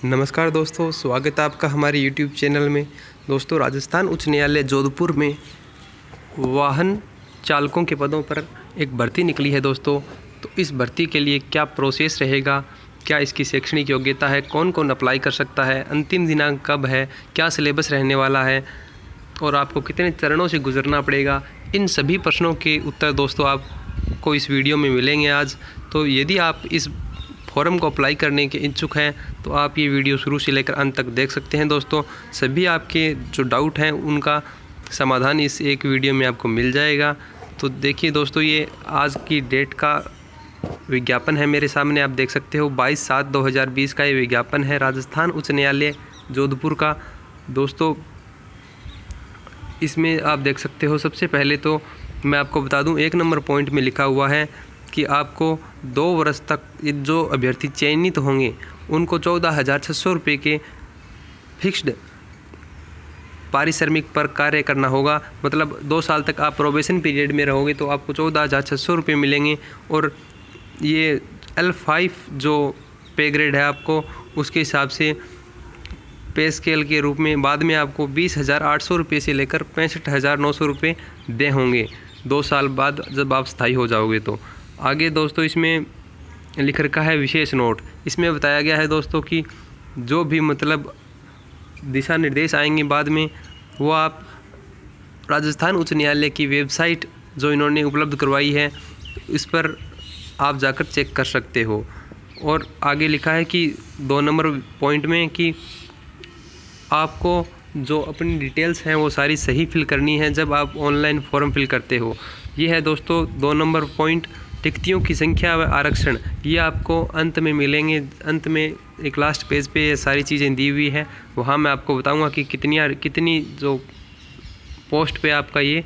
नमस्कार दोस्तों, स्वागत है आपका हमारे YouTube चैनल में। दोस्तों, राजस्थान उच्च न्यायालय जोधपुर में वाहन चालकों के पदों पर एक भर्ती निकली है दोस्तों। तो इस भर्ती के लिए क्या प्रोसेस रहेगा, क्या इसकी शैक्षणिक योग्यता है, कौन कौन अप्लाई कर सकता है, अंतिम दिनांक कब है, क्या सिलेबस रहने वाला है और आपको कितने चरणों से गुजरना पड़ेगा, इन सभी प्रश्नों के उत्तर दोस्तों आपको इस वीडियो में मिलेंगे आज। तो यदि आप इस फॉर्म को अप्लाई करने के इच्छुक हैं तो आप ये वीडियो शुरू से लेकर अंत तक देख सकते हैं दोस्तों। सभी आपके जो डाउट हैं उनका समाधान इस एक वीडियो में आपको मिल जाएगा। तो देखिए दोस्तों, ये आज की डेट का विज्ञापन है मेरे सामने, आप देख सकते हो 22/7/2020 का ये विज्ञापन है राजस्थान उच्च न्यायालय जोधपुर का। दोस्तों, इसमें आप देख सकते हो, सबसे पहले तो मैं आपको बता दूं, 1 नंबर पॉइंट में लिखा हुआ है कि आपको 2 वर्ष तक जो अभ्यर्थी चयनित होंगे उनको 14,600 रुपये के फिक्स्ड पारिश्रमिक पर कार्य करना होगा। मतलब 2 साल तक आप प्रोबेशन पीरियड में रहोगे तो आपको 14,600 रुपये मिलेंगे। और ये L5 जो पे ग्रेड है आपको, उसके हिसाब से पे स्केल के रूप में बाद में आपको 20,800 रुपये से लेकर 65,900 रुपये दे होंगे 2 साल बाद जब आप स्थायी हो जाओगे। तो आगे दोस्तों इसमें लिख रखा है विशेष नोट। इसमें बताया गया है दोस्तों कि जो भी मतलब दिशा निर्देश आएंगे बाद में, वो आप राजस्थान उच्च न्यायालय की वेबसाइट जो इन्होंने उपलब्ध करवाई है इस पर आप जाकर चेक कर सकते हो। और आगे लिखा है कि 2 नंबर पॉइंट में कि आपको जो अपनी डिटेल्स हैं वो सारी सही फिल करनी है जब आप ऑनलाइन फॉर्म फिल करते हो। ये है दोस्तों 2 नंबर पॉइंट। रिक्तियों की संख्या व आरक्षण ये आपको अंत में मिलेंगे। अंत में एक लास्ट पेज पे ये सारी चीज़ें दी हुई है, वहाँ मैं आपको बताऊंगा कि कितनी जो पोस्ट पे आपका ये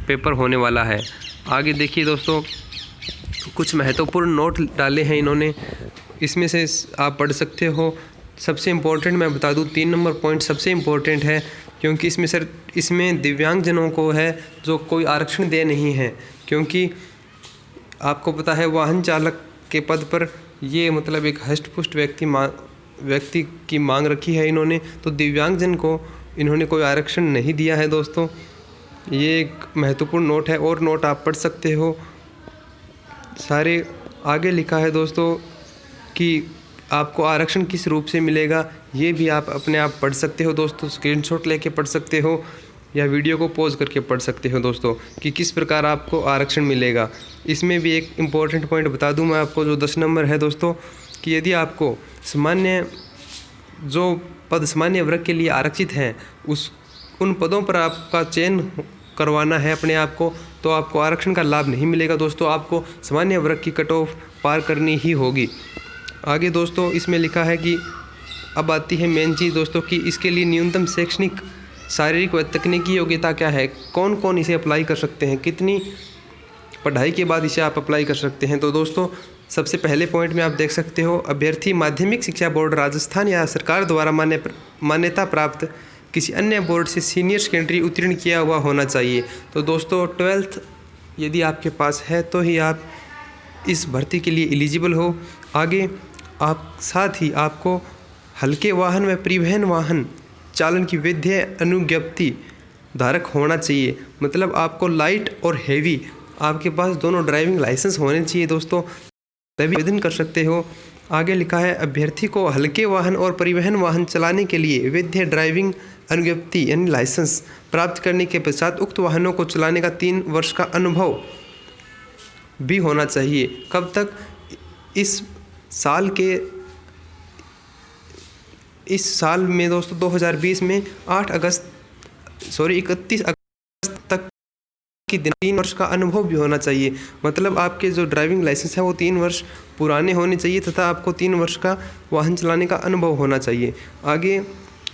पेपर होने वाला है। आगे देखिए दोस्तों, कुछ महत्वपूर्ण नोट डाले हैं इन्होंने, इसमें से आप पढ़ सकते हो। सबसे इम्पोर्टेंट मैं बता दूं, 3 नंबर पॉइंट सबसे इम्पोर्टेंट है, क्योंकि इसमें दिव्यांगजनों को है जो कोई आरक्षण दे नहीं है। क्योंकि आपको पता है वाहन चालक के पद पर ये मतलब एक हष्ट-पुष्ट व्यक्ति की मांग रखी है इन्होंने, तो दिव्यांगजन को इन्होंने कोई आरक्षण नहीं दिया है दोस्तों। ये एक महत्वपूर्ण नोट है और नोट आप पढ़ सकते हो सारे। आगे लिखा है दोस्तों कि आपको आरक्षण किस रूप से मिलेगा, ये भी आप अपने आप पढ़ सकते हो दोस्तों। स्क्रीनशॉट लेके पढ़ सकते हो या वीडियो को पॉज करके पढ़ सकते हो दोस्तों कि किस प्रकार आपको आरक्षण मिलेगा। इसमें भी एक इम्पॉर्टेंट पॉइंट बता दूं मैं आपको, जो 10 नंबर है दोस्तों, कि यदि आपको जो पद सामान्य वर्ग के लिए आरक्षित हैं उन पदों पर आपका चयन करवाना है अपने आप को, तो आपको आरक्षण का लाभ नहीं मिलेगा दोस्तों। आपको सामान्य वर्ग की कट ऑफ पार करनी ही होगी। आगे दोस्तों इसमें लिखा है कि अब आती है मेन चीज़ दोस्तों, कि इसके लिए न्यूनतम शैक्षणिक, शारीरिक व तकनीकी योग्यता क्या है, कौन कौन इसे अप्लाई कर सकते हैं, कितनी पढ़ाई के बाद इसे आप अप्लाई कर सकते हैं। तो दोस्तों सबसे पहले पॉइंट में आप देख सकते हो, अभ्यर्थी माध्यमिक शिक्षा बोर्ड राजस्थान या सरकार द्वारा मान्यता प्राप्त किसी अन्य बोर्ड से सीनियर सेकेंडरी उत्तीर्ण किया हुआ होना चाहिए। तो दोस्तों 12th यदि आपके पास है तो ही आप इस भर्ती के लिए एलिजिबल हो। आगे आप साथ ही आपको हल्के वाहन व परिवहन वाहन चालन की वैध अनुज्ञप्ति धारक होना चाहिए। मतलब आपको लाइट और हेवी आपके पास दोनों ड्राइविंग लाइसेंस होने चाहिए दोस्तों, तभी आवेदन कर सकते हो। आगे लिखा है, अभ्यर्थी को हल्के वाहन और परिवहन वाहन चलाने के लिए वैध ड्राइविंग अनुज्ञप्ति यानी लाइसेंस प्राप्त करने के पश्चात उक्त वाहनों को चलाने का 3 वर्ष का अनुभव भी होना चाहिए। कब तक? इस साल में दोस्तों 2020 में 31 अगस्त तक की 3 वर्ष का अनुभव भी होना चाहिए। मतलब आपके जो ड्राइविंग लाइसेंस है वो 3 वर्ष पुराने होने चाहिए तथा आपको 3 वर्ष का वाहन चलाने का अनुभव होना चाहिए। आगे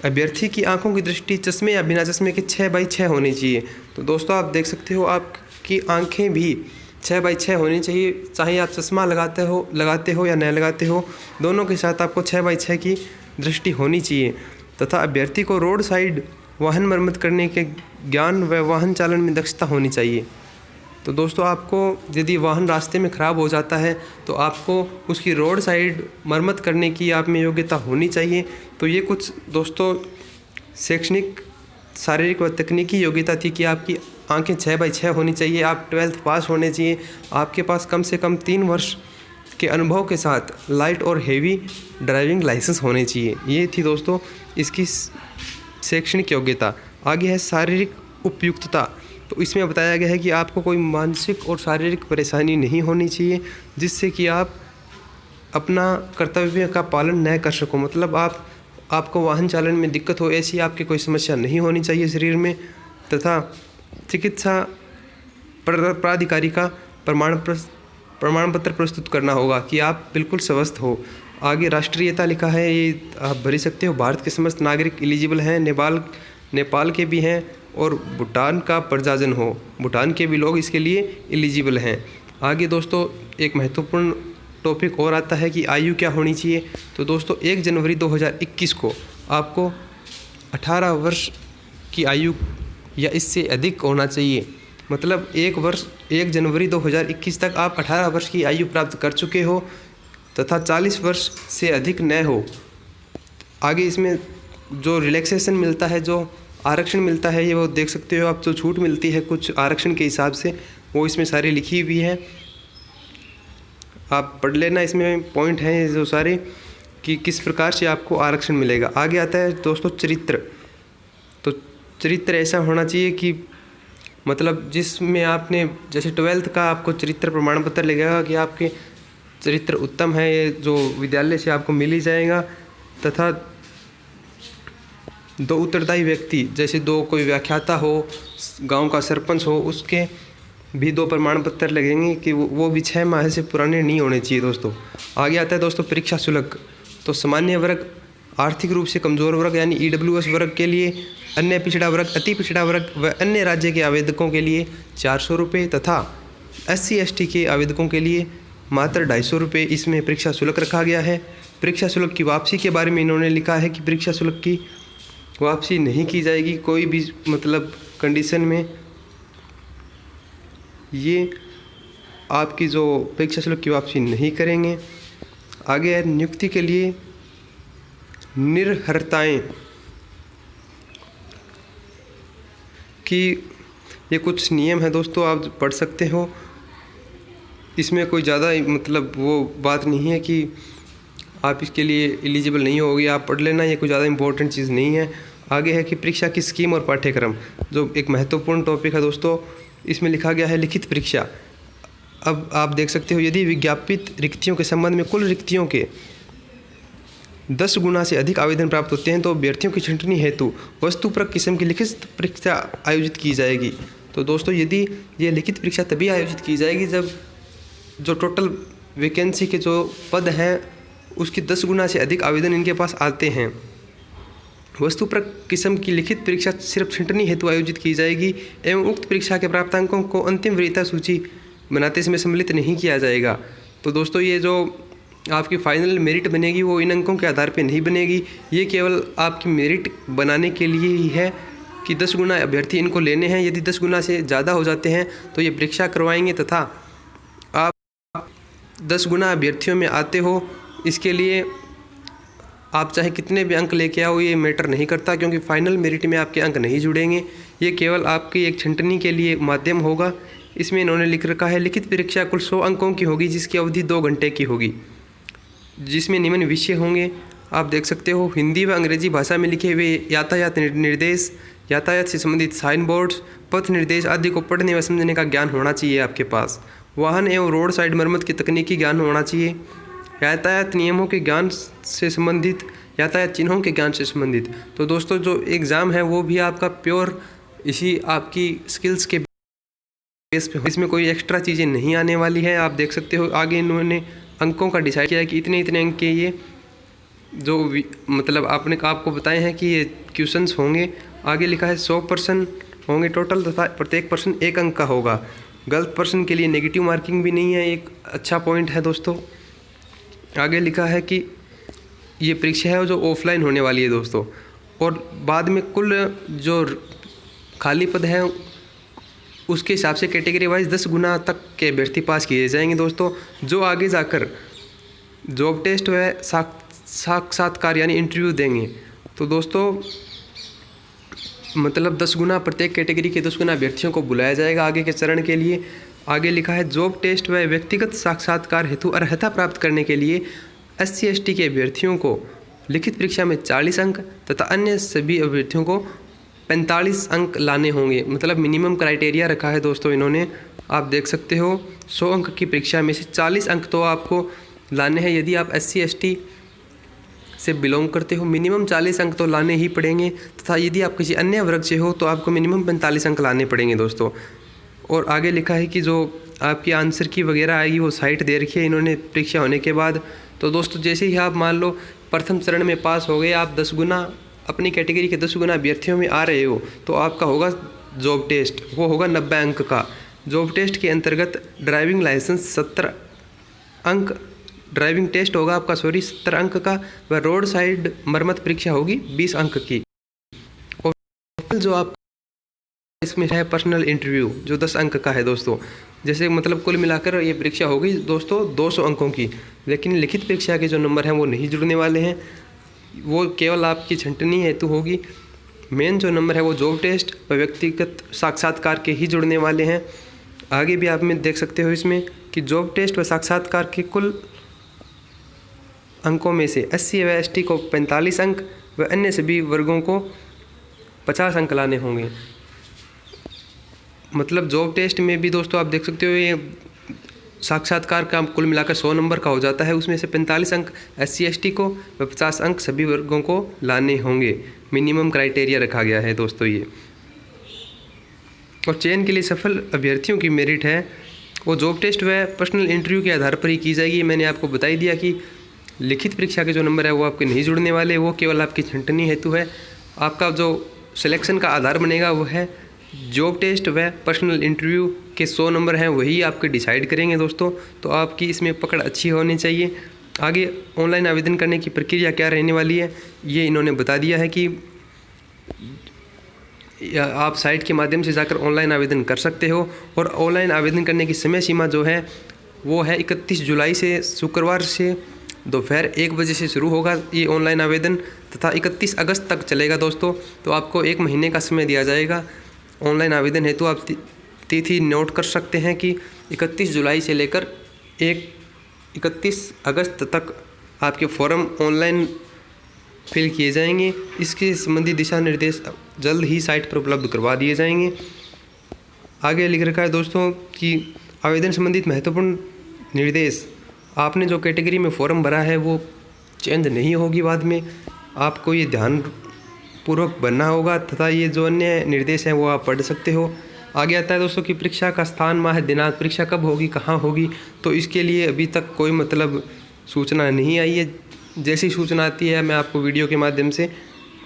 अभ्यर्थी की आंखों की दृष्टि चश्मे या बिना चश्मे के 6/6 होनी चाहिए। तो दोस्तों आप देख सकते हो, आपकी आंखें भी 6/6 होनी चाहिए, चाहे आप चश्मा लगाते हो या नहीं लगाते हो, दोनों के साथ आपको 6/6 की दृष्टि होनी चाहिए। तथा अभ्यर्थी को रोड साइड वाहन मरम्मत करने के ज्ञान व वाहन चालन में दक्षता होनी चाहिए। तो दोस्तों आपको यदि वाहन रास्ते में ख़राब हो जाता है तो आपको उसकी रोड साइड मरम्मत करने की आप में योग्यता होनी चाहिए। तो ये कुछ दोस्तों शैक्षणिक, शारीरिक व तकनीकी योग्यता थी कि आपकी आंखें 6/6 होनी चाहिए, आप 12th पास होने चाहिए, आपके पास कम से कम 3 वर्ष के अनुभव के साथ लाइट और हेवी ड्राइविंग लाइसेंस होने चाहिए। ये थी दोस्तों इसकी शैक्षणिक योग्यता। आगे है शारीरिक उपयुक्तता। तो इसमें बताया गया है कि आपको कोई मानसिक और शारीरिक परेशानी नहीं होनी चाहिए जिससे कि आप अपना कर्तव्य का पालन न कर सको। मतलब आपको वाहन चालन में दिक्कत हो, ऐसी आपकी कोई समस्या नहीं होनी चाहिए शरीर में। तथा चिकित्सा प्राधिकारी का प्रमाण पत्र प्रस्तुत करना होगा कि आप बिल्कुल स्वस्थ हो। आगे राष्ट्रीयता लिखा है, ये आप भर सकते हो। भारत के समस्त नागरिक एलिजिबल हैं, नेपाल के भी हैं और भूटान का प्रजाजन हो, भूटान के भी लोग इसके लिए एलिजिबल हैं। आगे दोस्तों एक महत्वपूर्ण टॉपिक और आता है कि आयु क्या होनी चाहिए। तो दोस्तों 1 जनवरी 2021 को आपको 18 वर्ष की आयु या इससे अधिक होना चाहिए। मतलब 1 जनवरी 2021 तक आप 18 वर्ष की आयु प्राप्त कर चुके हो तथा 40 वर्ष से अधिक न हो। आगे इसमें जो रिलैक्सेशन मिलता है, जो आरक्षण मिलता है, ये वो देख सकते हो आप। जो छूट मिलती है कुछ आरक्षण के हिसाब से, वो इसमें सारी लिखी हुई है, आप पढ़ लेना। इसमें पॉइंट हैं ये जो सारे कि किस प्रकार से आपको आरक्षण मिलेगा। आगे आता है दोस्तों चरित्र। तो चरित्र ऐसा होना चाहिए कि मतलब जिसमें आपने जैसे 12th का आपको चरित्र प्रमाण पत्र लगेगा कि आपके चरित्र उत्तम है, ये जो विद्यालय से आपको मिल ही जाएगा। तथा 2 उत्तरदायी व्यक्ति, जैसे 2 कोई व्याख्याता हो, गांव का सरपंच हो, उसके भी 2 प्रमाण पत्र लगेंगे कि वो भी 6 माह से पुराने नहीं होने चाहिए दोस्तों। आगे आता है दोस्तों परीक्षा शुल्क। तो सामान्य वर्ग, आर्थिक रूप से कमज़ोर वर्ग यानी EWS वर्ग के लिए, अन्य पिछड़ा वर्ग, अति पिछड़ा वर्ग व अन्य राज्य के आवेदकों के लिए 400 रुपये तथा SC/ST के आवेदकों के लिए मात्र 250 रुपये इसमें परीक्षा शुल्क रखा गया है। परीक्षा शुल्क की वापसी के बारे में इन्होंने लिखा है कि परीक्षा शुल्क की वापसी नहीं की जाएगी कोई भी मतलब कंडीशन में। ये आपकी जो परीक्षा शुल्क की वापसी नहीं करेंगे। आगे है नियुक्ति के लिए निर्हरताएँ कि ये कुछ नियम है दोस्तों, आप पढ़ सकते हो। इसमें कोई ज़्यादा मतलब वो बात नहीं है कि आप इसके लिए एलिजिबल नहीं होगी, आप पढ़ लेना, ये कोई ज़्यादा इंपॉर्टेंट चीज़ नहीं है। आगे है कि परीक्षा की स्कीम और पाठ्यक्रम, जो एक महत्वपूर्ण टॉपिक है दोस्तों। इसमें लिखा गया है लिखित परीक्षा। अब आप देख सकते हो यदि विज्ञापित रिक्तियों के संबंध में कुल रिक्तियों के 10 गुना से अधिक आवेदन प्राप्त होते हैं तो अभ्यर्थियों की छंटनी हेतु वस्तुपरक किस्म की लिखित परीक्षा आयोजित की जाएगी। तो दोस्तों यदि ये लिखित परीक्षा तभी आयोजित की जाएगी जब जो टोटल वैकेंसी के जो पद हैं उसकी 10 गुना से अधिक आवेदन इनके पास आते हैं। वस्तुपरक किस्म की लिखित परीक्षा सिर्फ छंटनी हेतु आयोजित की जाएगी एवं उक्त परीक्षा के प्राप्तांकों को अंतिम वरीयता सूची बनाते समय सम्मिलित नहीं किया जाएगा। तो दोस्तों ये जो आपकी फाइनल मेरिट बनेगी वो इन अंकों के आधार पे नहीं बनेगी, ये केवल आपकी मेरिट बनाने के लिए ही है कि 10 गुना अभ्यर्थी इनको लेने हैं। यदि 10 गुना से ज़्यादा हो जाते हैं तो ये परीक्षा करवाएंगे तथा आप 10 गुना अभ्यर्थियों में आते हो, इसके लिए आप चाहे कितने भी अंक लेके आओ ये मैटर नहीं करता, क्योंकि फाइनल मेरिट में आपके अंक नहीं जुड़ेंगे। ये केवल आपकी एक छंटनी के लिए माध्यम होगा। इसमें इन्होंने लिख रखा है लिखित परीक्षा कुल 100 अंकों की होगी जिसकी अवधि 2 घंटे की होगी, जिसमें निम्न विषय होंगे। आप देख सकते हो हिंदी व अंग्रेजी भाषा में लिखे हुए यातायात निर्देश, यातायात से संबंधित साइन बोर्ड्स, पथ निर्देश आदि को पढ़ने व समझने का ज्ञान होना चाहिए आपके पास। वाहन एवं रोड साइड मरम्मत की तकनीकी ज्ञान होना चाहिए। यातायात नियमों के ज्ञान से संबंधित, यातायात चिन्हों के ज्ञान से संबंधित। तो दोस्तों जो एग्ज़ाम है वो भी आपका प्योर इसी आपकी स्किल्स के बेस पे, इसमें कोई एक्स्ट्रा चीज़ें नहीं आने वाली है। आप देख सकते हो आगे इन्होंने अंकों का डिसाइड किया है कि इतने इतने अंक के ये जो मतलब आपको बताए हैं कि ये क्वेश्चंस होंगे। आगे लिखा है 100% होंगे टोटल तथा प्रत्येक पर्सन 1 अंक का होगा। गलत पर्सन के लिए नेगेटिव मार्किंग भी नहीं है, एक अच्छा पॉइंट है दोस्तों। आगे लिखा है कि ये परीक्षा है जो ऑफलाइन होने वाली है दोस्तों, और बाद में कुल जो खाली पद हैं उसके हिसाब से कैटेगरी वाइज 10 गुना तक के अभ्यर्थी पास किए जाएंगे दोस्तों, जो आगे जाकर जॉब टेस्ट व साक्षात्कार यानी इंटरव्यू देंगे। तो दोस्तों मतलब 10 गुना प्रत्येक कैटेगरी के 10 गुना अभ्यर्थियों को बुलाया जाएगा आगे के चरण के लिए। आगे लिखा है जॉब टेस्ट व व्यक्तिगत साक्षात्कार हेतु अर्हता प्राप्त करने के लिए SC ST के अभ्यर्थियों को लिखित परीक्षा में 40 अंक तथा अन्य सभी अभ्यर्थियों को 45 अंक लाने होंगे। मतलब मिनिमम क्राइटेरिया रखा है दोस्तों इन्होंने, आप देख सकते हो 100 अंक की परीक्षा में से 40 अंक तो आपको लाने हैं। यदि आप SC ST से बिलोंग करते हो मिनिमम 40 अंक तो लाने ही पड़ेंगे, तथा यदि आप किसी अन्य वर्ग से हो तो आपको मिनिमम 45 अंक लाने पड़ेंगे दोस्तों। और आगे लिखा है कि जो आपकी आंसर की वगैरह आएगी वो साइट दे रखी है इन्होंने परीक्षा होने के बाद। तो दोस्तों जैसे ही आप मान लो प्रथम चरण में पास हो गए, आप 10 गुना अपनी कैटेगरी के 10 गुना अभ्यर्थियों में आ रहे हो, तो आपका होगा जॉब टेस्ट, वो होगा 90 अंक का। जॉब टेस्ट के अंतर्गत ड्राइविंग लाइसेंस 70 अंक, ड्राइविंग टेस्ट होगा आपका 70 अंक का, व रोड साइड मरम्मत परीक्षा होगी 20 अंक की। और जो आप इसमें है पर्सनल इंटरव्यू जो 10 अंक का है दोस्तों। जैसे मतलब कुल मिलाकर ये परीक्षा होगी दोस्तों 200 अंकों की, लेकिन लिखित परीक्षा के जो नंबर हैं वो नहीं जुड़ने वाले हैं, वो केवल आपकी छंटनी हेतु होगी। मेन जो नंबर है वो जॉब टेस्ट व व्यक्तिगत साक्षात्कार के ही जुड़ने वाले हैं। आगे भी आप में देख सकते हो इसमें कि जॉब टेस्ट व साक्षात्कार के कुल अंकों में से SC व ST को 45 अंक व अन्य सभी वर्गों को 50 अंक लाने होंगे। मतलब जॉब टेस्ट में भी दोस्तों आप देख सकते हो ये साक्षात्कार का कुल मिलाकर 100 नंबर का हो जाता है, उसमें से 45 अंक SC ST को व 50 अंक सभी वर्गों को लाने होंगे। मिनिमम क्राइटेरिया रखा गया है दोस्तों ये। और चयन के लिए सफल अभ्यर्थियों की मेरिट है वो जॉब टेस्ट व पर्सनल इंटरव्यू के आधार पर ही की जाएगी। मैंने आपको बता ही दिया कि लिखित परीक्षा के जो नंबर है वो आपके नहीं जुड़ने वाले, वो केवल आपकी छंटनी हेतु है। आपका जो सिलेक्शन का आधार बनेगा वो है जॉब टेस्ट व पर्सनल इंटरव्यू के 100 नंबर हैं, वही आपके डिसाइड करेंगे दोस्तों। तो आपकी इसमें पकड़ अच्छी होनी चाहिए। आगे ऑनलाइन आवेदन करने की प्रक्रिया क्या रहने वाली है ये इन्होंने बता दिया है कि आप साइट के माध्यम से जाकर ऑनलाइन आवेदन कर सकते हो। और ऑनलाइन आवेदन करने की समय सीमा जो है वो है 31 जुलाई से शुक्रवार से दोपहर 1 बजे से शुरू होगा ये ऑनलाइन आवेदन, तथा 31 अगस्त तक चलेगा दोस्तों। तो आपको 1 महीने का समय दिया जाएगा ऑनलाइन आवेदन हेतु। आप तिथि नोट कर सकते हैं कि 31 जुलाई से लेकर 31 अगस्त तक आपके फॉर्म ऑनलाइन फिल किए जाएंगे। इसके संबंधी दिशा निर्देश जल्द ही साइट पर उपलब्ध करवा दिए जाएंगे। आगे लिख रखा है दोस्तों कि आवेदन संबंधित महत्वपूर्ण निर्देश, आपने जो कैटेगरी में फॉर्म भरा है वो चेंज नहीं होगी बाद में, आपको ये ध्यान पूर्वक भरना होगा, तथा ये जो अन्य निर्देश हैं वो आप पढ़ सकते हो। आगे आता है दोस्तों कि परीक्षा का स्थान, माह, दिनांक, परीक्षा कब होगी, कहाँ होगी, तो इसके लिए अभी तक कोई मतलब सूचना नहीं आई है। जैसी सूचना आती है मैं आपको वीडियो के माध्यम से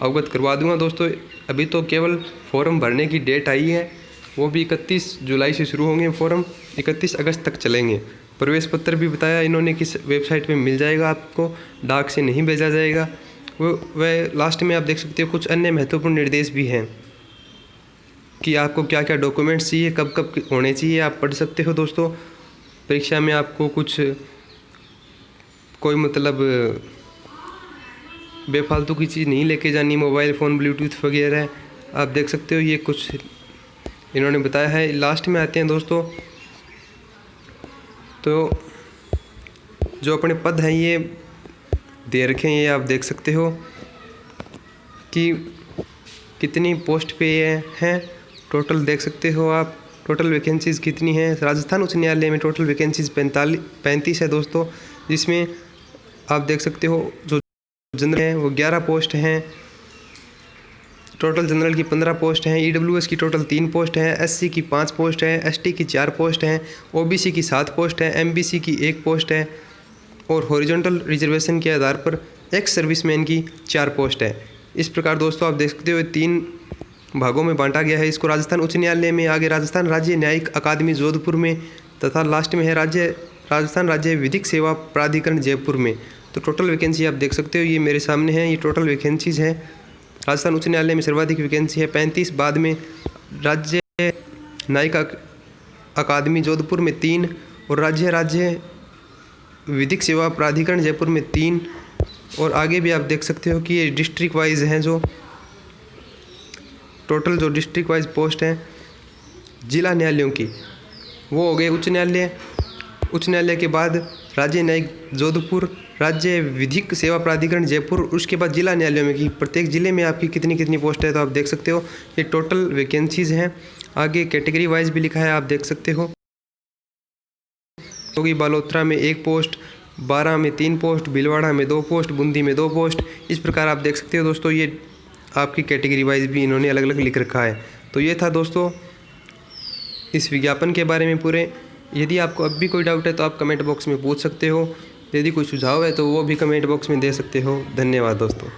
अवगत करवा दूंगा दोस्तों। अभी तो केवल फॉर्म भरने की डेट आई है, वो भी 31 जुलाई से शुरू होंगे फॉर्म, 31 अगस्त तक चलेंगे। प्रवेश पत्र भी बताया इन्होंने किस वेबसाइट पे मिल जाएगा, आपको डाक से नहीं भेजा जाएगा। वह लास्ट में आप देख सकते हो कुछ अन्य महत्वपूर्ण निर्देश भी हैं कि आपको क्या क्या डॉक्यूमेंट्स चाहिए, कब कब होने चाहिए, आप पढ़ सकते हो दोस्तों। परीक्षा में आपको कुछ कोई मतलब बेफालतू की चीज़ नहीं लेके जानी, मोबाइल फ़ोन, ब्लूटूथ वगैरह, आप देख सकते हो ये कुछ इन्होंने बताया है। लास्ट में आते हैं दोस्तों, तो जो अपने पद हैं ये दे रखे हैं, ये आप देख सकते हो कि कितनी पोस्ट पे हैं, टोटल देख सकते हो आप, टोटल वैकेंसीज़ कितनी हैं। राजस्थान उच्च न्यायालय में टोटल वैकेंसीज़ 35 है दोस्तों, जिसमें आप देख सकते हो जो जनरल हैं वो 11 पोस्ट हैं, टोटल जनरल की 15 पोस्ट हैं, EWS की टोटल 3 पोस्ट हैं, SC की 5 पोस्ट हैं, ST की 4 पोस्ट हैं, OBC की 7 पोस्ट हैं, MBC की 1 पोस्ट है, और हॉरिजॉन्टल रिजर्वेशन के आधार पर एक्स सर्विसमैन की 4 पोस्ट है। इस प्रकार दोस्तों आप देख सकते हो 3 भागों में बांटा गया है इसको राजस्थान उच्च न्यायालय में, आगे राजस्थान राज्य न्यायिक अकादमी जोधपुर में, तथा लास्ट में है राजस्थान राज्य विधिक सेवा प्राधिकरण जयपुर में। तो टोटल वैकेंसी आप देख सकते हो, ये मेरे सामने है, ये टोटल वैकेंसीज़ हैं। राजस्थान उच्च न्यायालय में सर्वाधिक वैकेंसी है 35, बाद में राज्य न्यायिक अकादमी जोधपुर में 3 और राज्य विधिक सेवा प्राधिकरण जयपुर में 3। और आगे भी आप देख सकते हो कि ये डिस्ट्रिक्ट वाइज हैं, जो टोटल जो डिस्ट्रिक्ट वाइज पोस्ट हैं जिला न्यायालयों की वो हो गए उच्च न्यायालय के बाद राज्य न्यायिक जोधपुर, राज्य विधिक सेवा प्राधिकरण जयपुर, उसके बाद जिला न्यायालयों में कि प्रत्येक जिले में आपकी कितनी कितनी पोस्ट है। तो आप देख सकते हो ये टोटल वैकेंसीज हैं। आगे कैटेगरी वाइज भी लिखा है, आप देख सकते हो। तो बालोतरा में 1 पोस्ट, 12 में 3 पोस्ट, भीलवाड़ा में 2 पोस्ट, बूंदी में 2 पोस्ट, इस प्रकार आप देख सकते हो दोस्तों। ये आपकी कैटेगरी वाइज भी इन्होंने अलग अलग लिख रखा है। तो ये था दोस्तों इस विज्ञापन के बारे में पूरे। यदि आपको अब भी कोई डाउट है तो आप कमेंट बॉक्स में पूछ सकते हो। यदि कोई सुझाव है तो वो भी कमेंट बॉक्स में दे सकते हो। धन्यवाद दोस्तों।